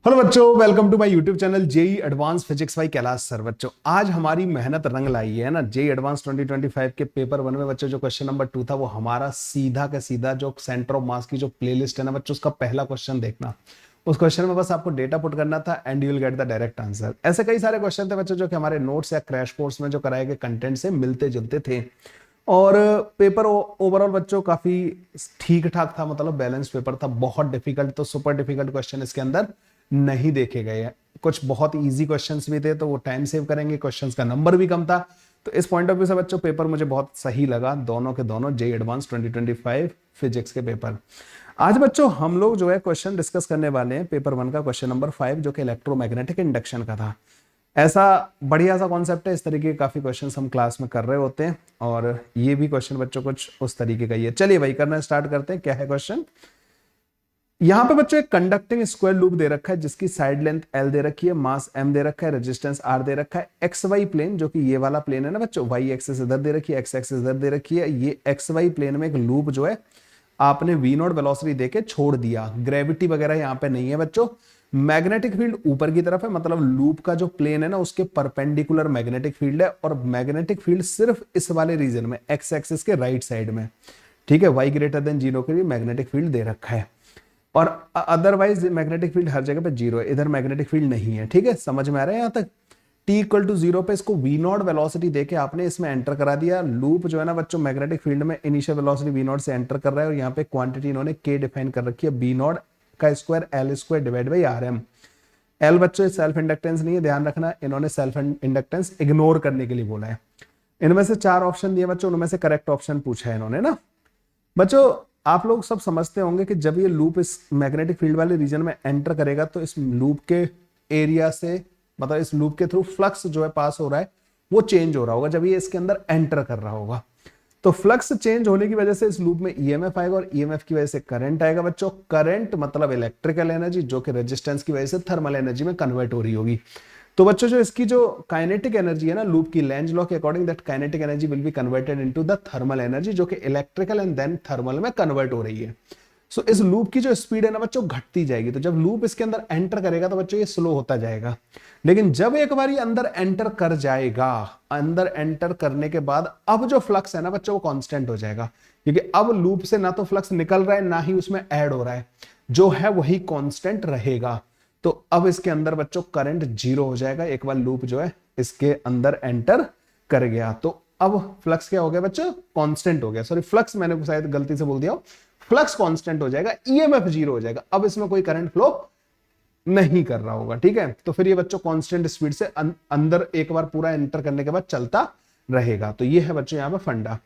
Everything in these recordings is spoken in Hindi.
हेलो बच्चों, welcome to my YouTube channel JEE advance physics by Kailash sir. बच्चों आज हमारी मेहनत रंग लाई है ना। जेई एडवांस 2025 के पेपर 1 में बच्चों जो क्वेश्चन नंबर 2 था वो हमारा सीधा का सीधा जो सेंटर ऑफ मास की जो प्लेलिस्ट है ना बच्चों, उसका पहला क्वेश्चन देखना। उस क्वेश्चन में बस आपको डेटा पुट करना था and you will get the direct answer. ऐसे कई सारे क्वेश्चन थे बच्चों जो कि हमारे नोट्स या क्रैश कोर्स में जो कराए गए कंटेंट से मिलते जुलते थे। और पेपर ओवरऑल बच्चों काफी ठीक ठाक था, मतलब बैलेंस पेपर था। बहुत डिफिकल्ट तो सुपर डिफिकल्ट क्वेश्चन इसके अंदर नहीं देखे गए हैं। कुछ बहुत इजी क्वेश्चंस भी थे, तो वो टाइम सेव करेंगे। क्वेश्चंस का नंबर भी कम था, तो इस पॉइंट ऑफ व्यू से बच्चों पेपर मुझे बहुत सही लगा। दोनों के दोनों जेई एडवांस 2025 फिजिक्स के पेपर। आज बच्चों हम लोग जो है क्वेश्चन डिस्कस करने वाले हैं पेपर 1 का क्वेश्चन नंबर 5, जो कि इलेक्ट्रोमैग्नेटिक इंडक्शन का था। ऐसा बढ़िया सा कॉन्सेप्ट है, इस तरीके के काफी क्वेश्चंस हम क्लास में कर रहे होते हैं, और ये भी क्वेश्चन बच्चों कुछ उस तरीके का ही है। चलिए भाई करना स्टार्ट करते हैं। क्या है क्वेश्चन? यहां पे बच्चों एक कंडक्टिंग स्क्वायर लूप दे रखा है जिसकी साइड लेंथ एल दे रखी है, मास एम दे रखा है, रेजिस्टेंस आर दे रखा है। एक्स वाई प्लेन, जो कि ये वाला प्लेन है ना बच्चों, वाई एक्सिस इधर दे रखी है, एक्स एक्सिस इधर दे रखी है। ये एक्स वाई प्लेन में एक लूप जो है आपने वी नॉट वेलोसिटी देके छोड़ दिया। ग्रेविटी वगैरह यहाँ पे नहीं है बच्चों। मैग्नेटिक फील्ड ऊपर की तरफ है, मतलब लूप का जो प्लेन है ना उसके परपेंडिकुलर मैग्नेटिक फील्ड है, और मैग्नेटिक फील्ड सिर्फ इस वाले रीजन में एक्स एक्सिस के राइट साइड में। ठीक है, वाई ग्रेटर देन 0 के लिए मैग्नेटिक फील्ड दे रखा है, और अदरवाइज मैग्नेटिक फील्ड हर जगह पे 0 है। इधर मैग्नेटिक फील्ड नहीं है। ठीक है, समझ में आ रहा है यहाँ तक? टी इक्वल टू 0 पे इसको वी नॉट वेलोसिटी देके आपने इसमें एंटर करा दिया। लूप जो है ना बच्चों मैग्नेटिक फील्ड में इनिशियल वेलोसिटी वी नॉट से एंटर कर रहा है, और यहाँ पे क्वांटिटी इन्होंने के डिफाइन कर रखी है, बी नॉट का square L square divide by R M. L बच्चों सेल्फ इंडक्टेंस नहीं है, ध्यान रखना। इन्होंने सेल्फ इंडक्टेंस इग्नोर करने के लिए बोला है। इनमें से 4 ऑप्शन दिए बच्चों, उनमें से करेक्ट ऑप्शन पूछा है इन्होंने ना। बच्चों आप लोग सब समझते होंगे कि जब ये लूप इस मैग्नेटिक फील्ड वाले रीजन में एंटर करेगा तो इस लूप के एरिया से, मतलब इस लूप के थ्रू फ्लक्स जो है पास हो रहा है वो चेंज हो रहा होगा जब ये इसके अंदर एंटर कर रहा होगा। तो फ्लक्स चेंज होने की वजह से इस लूप में ईएमएफ आएगा, और ईएमएफ की वजह से करंट आएगा बच्चों। करंट मतलब इलेक्ट्रिकल एनर्जी, जो कि रेजिस्टेंस की वजह से थर्मल एनर्जी में कन्वर्ट हो रही होगी। तो बच्चों जो इसकी जो काइनेटिक एनर्जी है ना लूप की, लेंज लॉ के according that kinetic energy will be converted into the thermal energy, जो कि इलेक्ट्रिकल एंड देन थर्मल में कन्वर्ट हो रही है। सो इस लूप की जो स्पीड है ना बच्चों घटती जाएगी। तो जब लूप इसके अंदर एंटर करेगा तो बच्चों ये स्लो होता जाएगा, लेकिन जब एक बार ये अंदर एंटर कर जाएगा, अंदर एंटर करने के बाद अब जो फ्लक्स है ना बच्चों वो कांस्टेंट हो जाएगा, क्योंकि अब लूप से ना तो फ्लक्स निकल रहा है ना ही उसमें ऐड हो रहा है, जो है वही कांस्टेंट रहेगा। तो अब इसके अंदर बच्चों करंट 0 हो जाएगा एक बार लूप जो है इसके अंदर एंटर कर गया। तो अब फ्लक्स क्या हो गया बच्चों? कांस्टेंट हो गया। सॉरी, फ्लक्स मैंने शायद गलती से बोल दिया, फ्लक्स कांस्टेंट हो जाएगा, ईएमएफ 0 हो जाएगा। अब इसमें कोई करंट फ्लो नहीं कर रहा होगा। ठीक है, तो फिर ये बच्चों कांस्टेंट स्पीड से अंदर एक बार पूरा एंटर करने के बाद चलता रहेगा। तो ये है बच्चों यहाँ पे फंडा।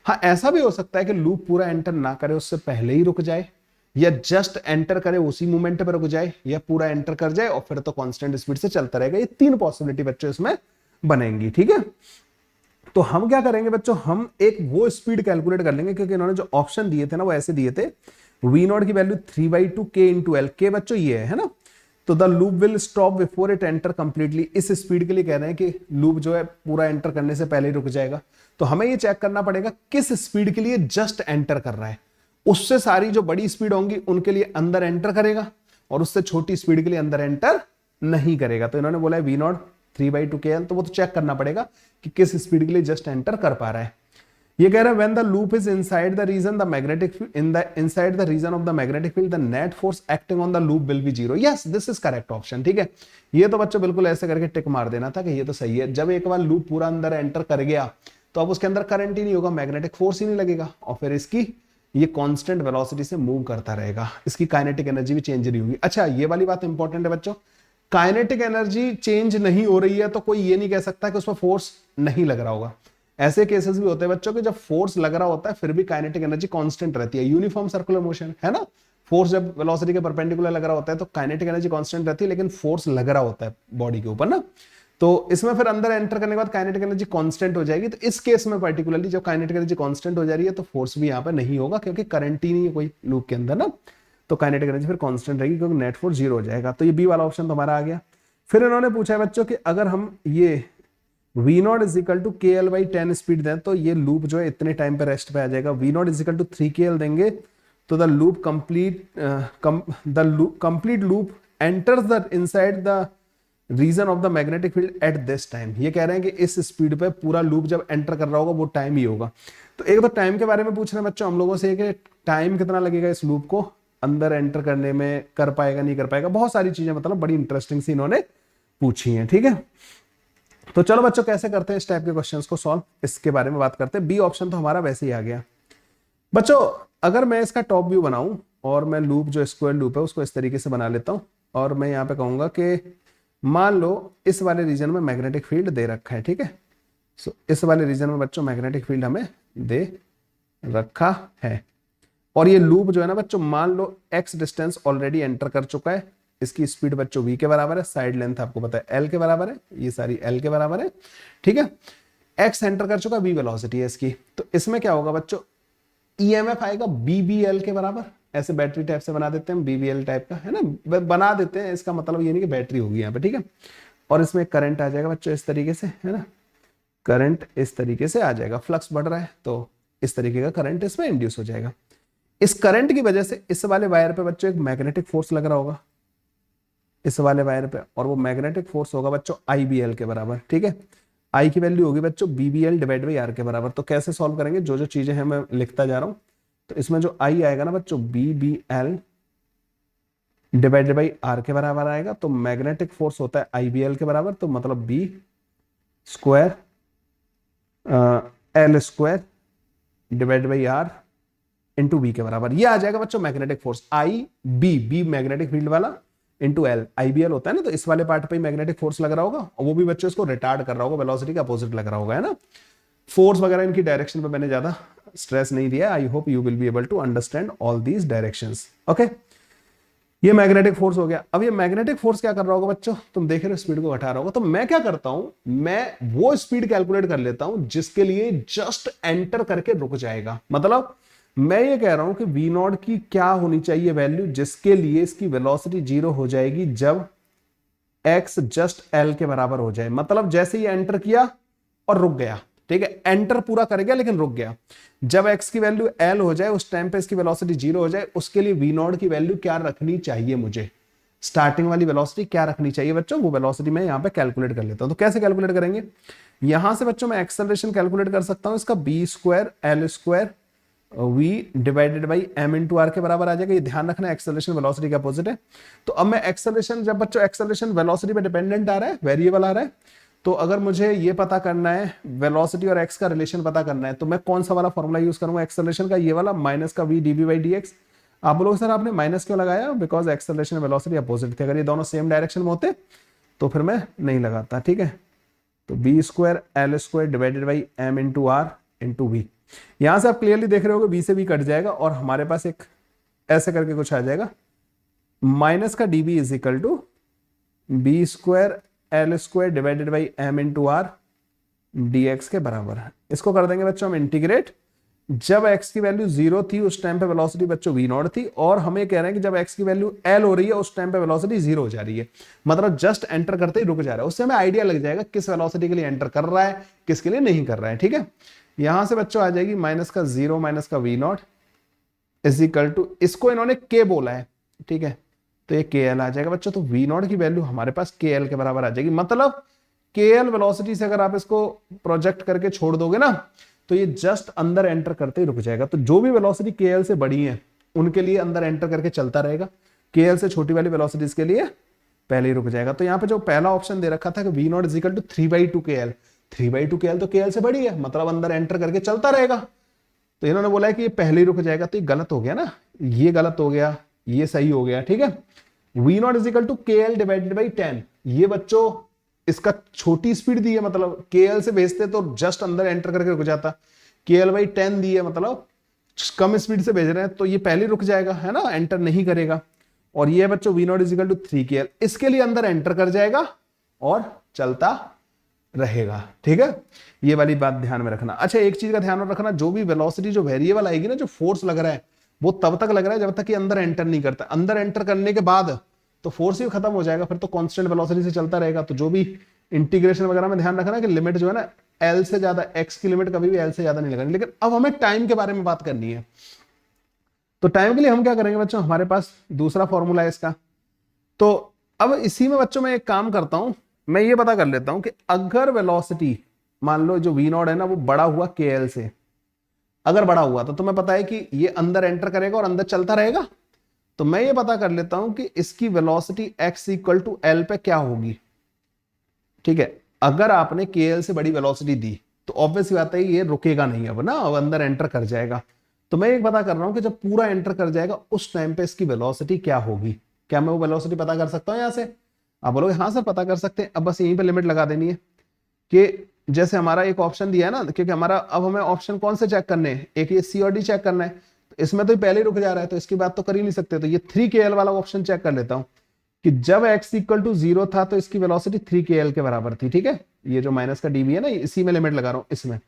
हाँ, ऐसा भी हो सकता है कि लूप पूरा एंटर ना करे, उससे पहले ही रुक जाए, या जस्ट एंटर करे उसी मोमेंट पर रुक जाए, या पूरा एंटर कर जाए और फिर तो कांस्टेंट स्पीड से चलता रहेगा। ये 3 पॉसिबिलिटी बच्चों इसमें बनेंगी। ठीक है, तो हम क्या करेंगे बच्चों, हम एक वो स्पीड कैलकुलेट कर लेंगे, क्योंकि इन्होंने जो ऑप्शन दिए थे ना वो ऐसे दिए थे, वी नॉट की वैल्यू 3/2 के इंटू एल। के बच्चों ये है ना, तो the loop will stop before it enter completely. इस स्पीड के लिए कह रहे हैं कि लूप जो है पूरा एंटर करने से पहले ही रुक जाएगा। तो हमें ये चेक करना पड़ेगा किस स्पीड के लिए जस्ट एंटर कर रहा है। उससे सारी जो बड़ी स्पीड होंगी उनके लिए अंदर एंटर करेगा, और उससे छोटी स्पीड के लिए अंदर एंटर नहीं करेगा। तो इन्होंने बोला है वी नॉट 3/2 के एल, तो वो तो चेक करना पड़ेगा कि किस स्पीड के लिए जस्ट एंटर कर पा रहा है। ये कह रहा है when the loop is inside the region the magnetic inside the region of the magnetic field the net force acting on the loop will be 0। Yes, this is correct option. ठीक है, ये तो बच्चों बिल्कुल ऐसे करके टिक मार देना था कि ये तो सही है। जब एक बार लूप पूरा अंदर एंटर कर गया तो अब उसके अंदर करंट ही नहीं होगा, मैग्नेटिक फोर्स ही नहीं लगेगा, और फिर इसकी ये कांस्टेंट वेलोसिटी से मूव करता रहेगा, इसकी काइनेटिक एनर्जी भी चेंज नहीं होगी। अच्छा, ये वाली बात इंपॉर्टेंट है बच्चों, काइनेटिक एनर्जी चेंज नहीं हो रही है तो कोई ये नहीं कह सकता कि उसमें फोर्स नहीं लग रहा होगा। ऐसे केसेस भी होते हैं बच्चों कि जब फोर्स लग रहा होता है फिर भी काइनेटिक एनर्जी कांस्टेंट रहती है। यूनिफॉर्म सर्कुलर मोशन है ना, फोर्स जब वेलोसिटी के परपेंडिकुलर लग रहा होता है तो काइनेटिक एनर्जी कांस्टेंट रहती है, लेकिन फोर्स लग रहा होता है बॉडी के ऊपर ना, तो इसमें फिर अंदर एंटर करने के बाद काइनेटिक एनर्जी कांस्टेंट हो जाएगी। तो इस केस में पर्टिकुलरली जब काइनेटिक एनर्जी कांस्टेंट हो जा रही है तो फोर्स भी यहाँ पे नहीं होगा, क्योंकि करंट ही नहीं है कोई लूप के अंदर ना, तो काइनेटिक एनर्जी फिर कांस्टेंट रहेगी, क्योंकि नेट फोर्स 0 हो जाएगा। तो ये बी वाला ऑप्शन तो हमारा आ गया। फिर इन्होंने पूछा है बच्चों कि अगर हम ये V not is equal to K L by 10 speed दें तो ये लूप जो है इतने टाइम पे रेस्ट पे आ जाएगा। V not is equal to 3 K L देंगे तो the loop complete loop enters the inside the region of the magnetic field at this time. ये कह रहे हैं कि इस स्पीड पे पूरा लूप जब एंटर कर रहा होगा वो टाइम ही होगा। तो एक तो टाइम के बारे में पूछ रहे हैं बच्चों हम लोगों से कि टाइम कितना लगेगा इस लूप को अंदर एंटर करने में, कर पाएगा नहीं कर पाएगा, बहुत सारी चीजें मतलब बड़ी इंटरेस्टिंग सी इन्होंने पूछी हैं। ठीक है, तो चलो बच्चों कैसे करते हैं इस टाइप के क्वेश्चंस को सॉल्व, इसके बारे में बात करते हैं। बी ऑप्शन तो हमारा वैसे ही आ गया बच्चों। अगर मैं इसका टॉप व्यू बनाऊं और मैं लूप जो स्क्वायर लूप है उसको इस तरीके से बना लेता हूं और मैं यहां पे कहूंगा कि मान लो इस वाले रीजन में मैग्नेटिक फील्ड दे रखा है। ठीक है, सो इस वाले रीजन में बच्चों मैग्नेटिक फील्ड हमें दे रखा है और ये लूप जो है ना बच्चों मान लो x डिस्टेंस ऑलरेडी एंटर कर चुका है। इसकी स्पीड बच्चों v के बराबर है, साइड लेंथ आपको पता है l के बराबर है, ये सारी l के बराबर है। ठीक है, x एंटर कर चुका, v वेलोसिटी है इसकी। तो इसमें क्या होगा बच्चों, ईएमएफ आएगा BBL के बराबर। ऐसे बैटरी टाइप से बना देते हैं, BBL टाइप का है ना, बना देते हैं। इसका मतलब ये नहीं कि बैटरी होगी यहाँ पे। ठीक है, और इसमें करंट आ जाएगा बच्चों इस तरीके से, है ना, करंट इस तरीके से आ जाएगा। फ्लक्स बढ़ रहा है तो इस तरीके का करंट इसमें इंड्यूस हो जाएगा। इस करंट की वजह से इस वाले वायर पे बच्चों एक मैग्नेटिक फोर्स लग रहा होगा इस वाले वायर पे, और वो मैग्नेटिक फोर्स होगा बच्चों IBL के बराबर। ठीक है, I की वैल्यू होगी बच्चों BBL डिवाइड बाई R के बराबर। तो कैसे सॉल्व करेंगे, जो जो चीजें हैं मैं लिखता जा रहा हूं। तो इसमें जो I आएगा ना बच्चों BBL डिवाइडेड बाई R के बराबर आएगा। तो मैग्नेटिक फोर्स होता है IBL के बराबर, तो मतलब B square L square divided by R into B के बराबर। ये आ जाएगा बच्चों magnetic force B magnetic field वाला इंटू एल। IBL होता है ना, तो इस वाले पार्ट पे ही मैग्नेटिक फोर्स लग रहा होगा और वो भी बच्चों इसको रिटार्ड कर रहा होगा, वेलोसिटी का अपोजिट लग रहा होगा, है ना। फोर्स वगैरह इनकी डायरेक्शन पे मैंने ज्यादा स्ट्रेस नहीं दिया। I hope you will be able to understand all these directions. Okay, ये मैग्नेटिक फोर्स हो गया। अब ये मैग्नेटिक फोर्स क्या कर रहा होगा बच्चों, तुम देख रहे हो स्पीड को घटा रहा होगा। तो मैं क्या करता हूं, मैं वो स्पीड कैलकुलेट कर लेता हूं जिसके लिए जस्ट एंटर करके रुक जाएगा। मतलब मैं ये कह रहा हूं कि V नॉट की क्या होनी चाहिए वैल्यू जिसके लिए इसकी वेलोसिटी 0 हो जाएगी जब x जस्ट L के बराबर हो जाए। मतलब जैसे ही एंटर किया और रुक गया। ठीक है, एंटर पूरा कर गया लेकिन रुक गया। जब x की वैल्यू L हो जाए उस टाइम पे इसकी वेलोसिटी 0 हो जाए, उसके लिए V नॉट की वैल्यू क्या रखनी चाहिए, मुझे स्टार्टिंग वाली वेलोसिटी क्या रखनी चाहिए बच्चों, वो वेलोसिटी मैं यहां पे कैलकुलेट कर लेता हूं। तो कैसे कैलकुलेट करेंगे, यहां से बच्चों मैं एक्सेलरेशन कैलकुलेट कर सकता हूं। इसका B square L square v divided by m into R के बराबर आ जाएगा। ये ध्यान रखना, एक्सेलरेशन वेलोसिटी का अपोजिट है। तो अब मैं एक्सेलरेशन, जब बच्चों एक्सेलरेशन वेलोसिटी पे डिपेंडेंट आ रहा है, वेरिएबल आ रहा है, तो अगर मुझे ये पता करना है वेलोसिटी और x का रिलेशन पता करना है, तो मैं कौन सा वाला फॉर्मूला यूज करूंगा एक्सेलरेशन का, ये वाला माइनस का v dv बाई dx। आप बोलोगे सर आपने माइनस क्यों लगाया, बिकॉज एक्सेलरेशन वेलोसिटी अपोजिट थे। अगर ये दोनों सेम डायरेक्शन में होते तो फिर मैं नहीं लगाता। ठीक है, तो B square L square divided by m into R into V. यहां से आप क्लियरली देख रहे होगे बी से बी कट जाएगा और हमारे पास एक ऐसे करके कुछ आ जाएगा, माइनस का db is equal to B square L square divided by m into R dx के बराबर है। इसको कर देंगे बच्चों हम इंटीग्रेट। जब x की वैल्यू 0 थी उस टाइम पे वेलोसिटी बच्चों v नॉट थी, और हमें कह रहे हैं कि जब x की वैल्यू l हो रही है उस टाइम पे वेलोसिटी 0 हो जा रही है। मतलब जस्ट एंटर करते ही रुक जा रहा है। उससे हमें आइडिया लग जाएगा किस वेलोसिटी के लिए एंटर कर रहा है, किसके लिए नहीं कर रहा है। ठीक है, यहां से बच्चों आ जाएगी माइनस का 0 माइनस का v not is equal to, इसको इन्होंने k बोला है। ठीक है, तो ये kl आ जाएगा बच्चों। तो v नॉट की वैल्यू हमारे पास kl के बराबर आ जाएगी। मतलब kl वेलोसिटी से अगर आप इसको प्रोजेक्ट करके छोड़ दोगे ना, तो ये जस्ट अंदर एंटर करते ही रुक जाएगा। तो जो भी वेलोसिटी kl से बड़ी है उनके लिए अंदर एंटर करके चलता रहेगा, kl से छोटी वाली वेलोसिटीज के लिए पहले ही रुक जाएगा। तो यहाँ पे जो पहला ऑप्शन दे रखा था कि v not is equal to 3/2 kl, 3/2 kl तो kl से बड़ी है, मतलब अंदर एंटर करके चलता रहेगा। तो इन्होंने बोला है कि ये पहले ही रुक जाएगा, तो ये गलत हो गया ना, ये गलत हो गया, ये सही हो गया। ठीक है, v not is equal to kl divided by 10। ये बच्चों इसका छोटी स्पीड दी है, मतलब kl से भेजते तो जस्ट अंदर एंटर करके रुक जाता, kl बाई 10 दी है, मतलब कम स्पीड से भेज रहे हैं तो ये पहले रुक जाएगा, है ना, एंटर नहीं करेगा। और ये बच्चों v not is equal to 3kl, इसके लिए अंदर एंटर कर जाएगा और चलता रहेगा। ठीक है, ये वाली बात ध्यान में रखना। अच्छा, एक चीज का ध्यान में रखना, जो भी वेलोसिटी जो वेरिएबल आएगी ना, जो फोर्स लग रहा है वो तब तक लग रहा है जब तक कि अंदर एंटर नहीं करता। अंदर एंटर करने के बाद तो फोर्स ही खत्म हो जाएगा, फिर तो कांस्टेंट वेलोसिटी से चलता रहेगा। तो जो भी इंटीग्रेशन वगैरह में ध्यान रखना कि लिमिट जो है ना L से ज्यादा, x की लिमिट कभी भी L से ज्यादा नहीं लगानी। लेकिन अब हमें टाइम के बारे में बात करनी है। तो टाइम के लिए हम क्या करेंगे बच्चों, हमारे पास दूसरा फॉर्मूला है इसका, तो अब इसी में बच्चों मैं एक काम करता हूं, मैं ये पता कर लेता हूं कि अगर वेलोसिटी मान लो जो वी नॉट है ना वो बड़ा हुआ के एल से, अगर बड़ा हुआ तो तुम्हें पता है कि ये अंदर एंटर करेगा और अंदर चलता रहेगा। तो मैं ये पता कर लेता हूं कि इसकी velocity x equal to L पे क्या होगी। ठीक है, अगर आपने के एल से बड़ी वेलोसिटी दी तो ऑब्वियस बात है ये रुकेगा नहीं अब ना, अब अंदर एंटर कर जाएगा। तो मैं ये पता कर रहा हूं कि जब पूरा एंटर कर जाएगा उस टाइम पे इसकी वेलोसिटी क्या होगी। क्या मैं वो वेलोसिटी पता कर सकता हूं यहां से? आप बोलोगे हाँ सर पता कर सकते हैं। अब बस यहीं पे लिमिट लगा देनी है कि जैसे हमारा एक ऑप्शन दिया है ना, क्योंकि हमारा अब हमें ऑप्शन कौन से चेक करने हैं, एक ये सी और डी चेक करना है, तो इसमें तो ये पहले ही रुक जा रहा है तो इसकी बात तो कर ही नहीं सकते। तो ये 3kl वाला ऑप्शन चेक कर लेता हूं कि जब x इक्वल टू 0 था तो इसकी वेलोसिटी 3kl के बराबर थी। ठीक है, ये जो माइनस का dv है ना इसी में लिमिट लगा रहा हूं इसमें।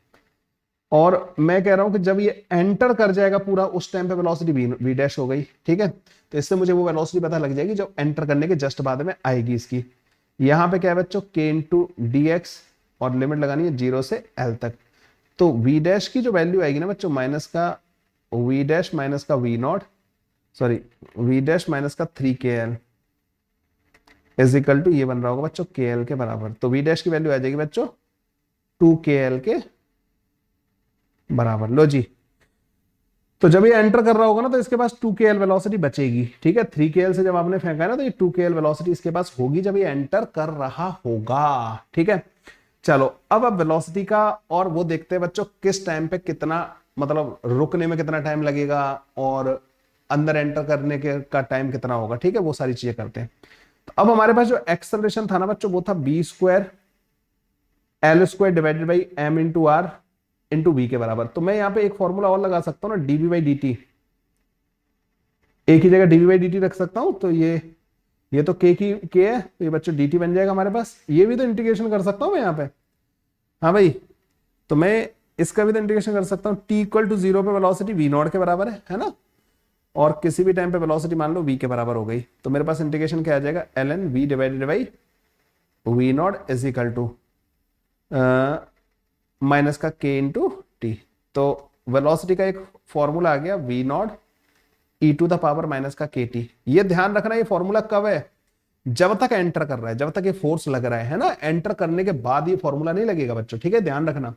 और मैं कह रहा हूं कि जब ये एंटर कर जाएगा पूरा उस टाइम पे वेलोसिटी v डैश हो गई। ठीक है, तो इससे मुझे वो वेलोसिटी पता लग जाएगी जो एंटर करने के जस्ट बाद में आएगी इसकी। यहां पे क्या है बच्चों, k इंटू डी एक्स और लिमिट लगानी है 0 से l तक। तो v डैश की जो वैल्यू आएगी ना बच्चों, माइनस का v डैश माइनस का v not, sorry v dash minus का 3kl इज इक्वल टू ये बन रहा होगा बच्चों kl के बराबर। तो v डैश की वैल्यू आ जाएगी बच्चों 2kl के बराबर। लो जी, तो जब ये एंटर कर रहा होगा ना तो इसके पास 2kl वेलोसिटी बचेगी। ठीक है, 3kl से जब आपने फेंका है ना तो ये 2kl वेलोसिटी इसके पास होगी जब ये एंटर कर रहा होगा। ठीक है, चलो अब वेलोसिटी का और वो देखते हैं बच्चों किस टाइम पे कितना, मतलब रुकने में कितना टाइम लगेगा और अंदर एंटर करने के का टाइम कितना होगा। ठीक है, वो सारी चीजें करते हैं। तो अब हमारे पास जो एक्सेलरेशन था ना बच्चों वो था B square L square divided by M into R into V के बराबर। तो मैं यहां पे एक फॉर्मूला और लगा सकता हूं ना, डीवी बाई डी टी, एक ही जगह डीवी बाई डी टी रख सकता हूं। तो ये तो के है तो ये बच्चों डी टी बन जाएगा हमारे पास। ये भी तो इंटीग्रेशन कर सकता हूं मैं यहाँ पे, हाँ भाई। तो मैं इसका भी तो इंटीग्रेशन कर सकता हूँ। टी इक्वल टू 0 पे वेलोसिटी वी नॉट के बराबर है ना, और किसी भी टाइम पे वेलोसिटी मान लो v के बराबर हो गई तो मेरे पास इंटीग्रेशन क्या आ जाएगा, L N V divided by V not is equal to minus का k इंटू टी। तो वेलोसिटी का एक फॉर्मूला आ गया V not E to the power minus का के टी। ये ध्यान रखना ये फॉर्मूला कब है, जब तक एंटर कर रहा है, जब तक ये फोर्स लग रहा है ना, एंटर करने के बाद ये फॉर्मूला नहीं लगेगा बच्चों। ठीक है, ध्यान रखना।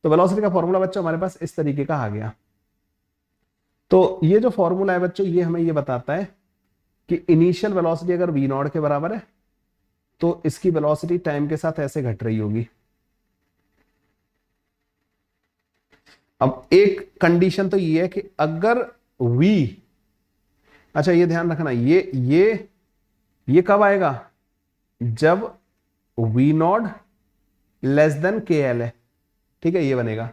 तो वेलोसिटी का फॉर्मूला बच्चों हमारे पास इस तरीके का आ गया। तो ये जो फॉर्मूला है बच्चों ये हमें ये बताता है कि इनिशियल वेलोसिटी अगर वी नॉट के बराबर है तो इसकी वेलोसिटी टाइम के साथ ऐसे घट रही होगी। अब एक कंडीशन तो ये है कि अगर v, अच्छा ये ध्यान रखना, ये कब आएगा, जब v नॉट लेस देन के एल है। ठीक है, ये बनेगा।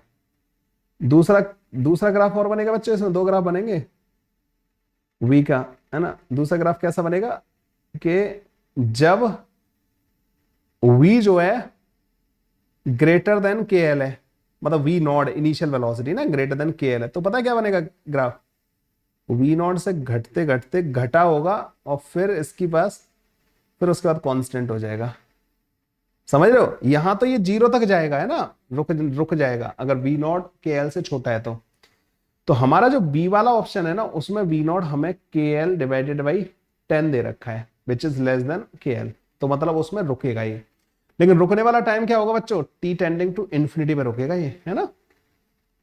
दूसरा ग्राफ और बनेगा बच्चों, इसमें दो ग्राफ बनेंगे v का, है ना। दूसरा ग्राफ कैसा बनेगा कि जब v जो है ग्रेटर देन के एल है, मतलब वी नॉट इनिशियल वेलोसिटी ना ग्रेटर देन के एल है, तो पता है क्या बनेगा ग्राफ, वी नॉट से घटते घटते घटा होगा और फिर इसके पास, फिर उसके बाद कांस्टेंट हो जाएगा। समझ रहे हो, यहां तो ये 0 तक जाएगा है ना, रुक जाएगा अगर वी नॉट के एल से छोटा है तो हमारा जो बी वाला ऑप्शन है ना उसमें वी नॉट हमें के एल डिवाइडेड बाई 10 दे रखा है विच इज लेस देन के एल, तो मतलब उसमें रुकेगा ये। लेकिन रुकने वाला टाइम क्या होगा बच्चों, टी टेंडिंग टू इन्फिनिटी पे रुकेगा ये, है ना।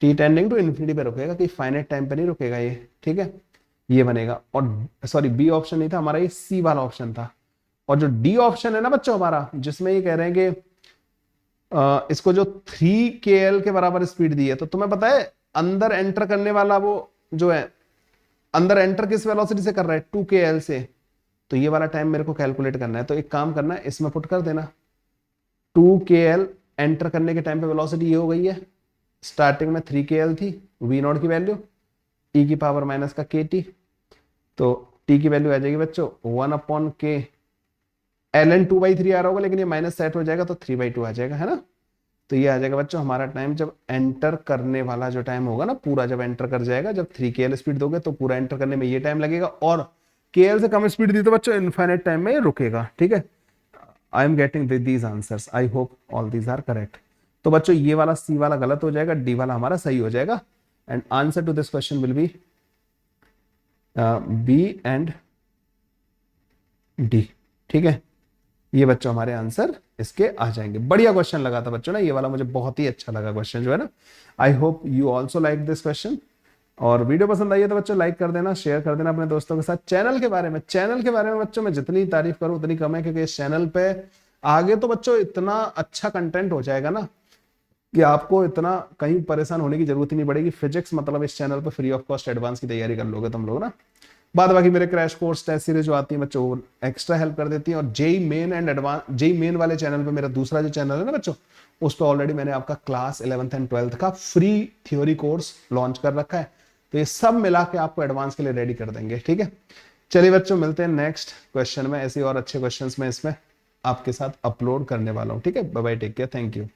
टी टेंडिंग टू इन्फिनिटी पे रुकेगा, कि फाइनाइट टाइम पे नहीं रुकेगा ये। ठीक है, ये बनेगा। और सॉरी बी ऑप्शन नहीं था हमारा, ये सी वाला ऑप्शन था। और जो डी ऑप्शन है ना बच्चों हमारा, जिसमें ये कह रहे हैं कि इसको जो 3kl के बराबर स्पीड दी है, तो तुम्हें पता है अंदर एंटर करने वाला वो जो है, अंदर एंटर किस वेलोसिटी से कर रहा है, 2kl से। तो ये वाला टाइम मेरे को कैलकुलेट करना है, तो एक काम करना है इसमें पुट कर देना 2kl एंटर करने के टाइम पे वेलोसिटी ये हो गई है, स्टार्टिंग में 3kl थी वी नॉट की वैल्यू e की पावर माइनस का kt, तो t की वैल्यू आ जाएगी बच्चों 1/k ln 2/3 आ रहा होगा, लेकिन ये माइनस सेट हो जाएगा तो 3/2 आ जाएगा, है ना। तो ये आ जाएगा बच्चों हमारा टाइम जब एंटर करने वाला जो टाइम होगा ना, पूरा जब एंटर कर जाएगा, जब 3kl स्पीड दोगे तो पूरा एंटर करने में ये टाइम लगेगा, और kl से कम स्पीड दी तो बच्चों इनफाइनाइट टाइम में ये रुकेगा। ठीक है, I am getting these answers, I hope all these are correct. तो बच्चों ये वाला सी वाला गलत हो जाएगा, डी वाला हमारा सही हो जाएगा, and answer to this question will be B and D. ठीक है, ये बच्चों हमारे आंसर इसके आ जाएंगे। बढ़िया क्वेश्चन लगा था बच्चों ना, ये वाला मुझे बहुत ही अच्छा लगा क्वेश्चन जो है ना। आई hope you also like this question. और वीडियो पसंद आई है तो बच्चों लाइक कर देना, शेयर कर देना अपने दोस्तों के साथ। चैनल के बारे में बच्चों मैं जितनी तारीफ करूं उतनी कम है, क्योंकि इस चैनल पे आगे तो बच्चों इतना अच्छा कंटेंट हो जाएगा ना कि आपको इतना कहीं परेशान होने की जरूरत ही नहीं पड़ेगी। फिजिक्स मतलब इस चैनल पर फ्री ऑफ कॉस्ट एडवांस की तैयारी कर लोगे तुम लोग ना। बाद बाकी मेरे क्रैश कोर्स टेस्ट सीरीज जो आती है बच्चों वो एक्स्ट्रा हेल्प कर देती है। और JEE Main and advance, JEE Main वाले चैनल पे मेरा दूसरा जो चैनल है ना बच्चों, उस पर ऑलरेडी मैंने आपका क्लास 11th एंड 12th का फ्री थ्योरी कोर्स लॉन्च कर रखा है। तो ये सब मिला के आपको एडवांस के लिए रेडी कर देंगे। ठीक है, चलिए बच्चों मिलते हैं नेक्स्ट क्वेश्चन में। ऐसे और अच्छे क्वेश्चन में इसमें आपके साथ अपलोड करने वाला हूँ। ठीक है, bye bye, take care, thank you.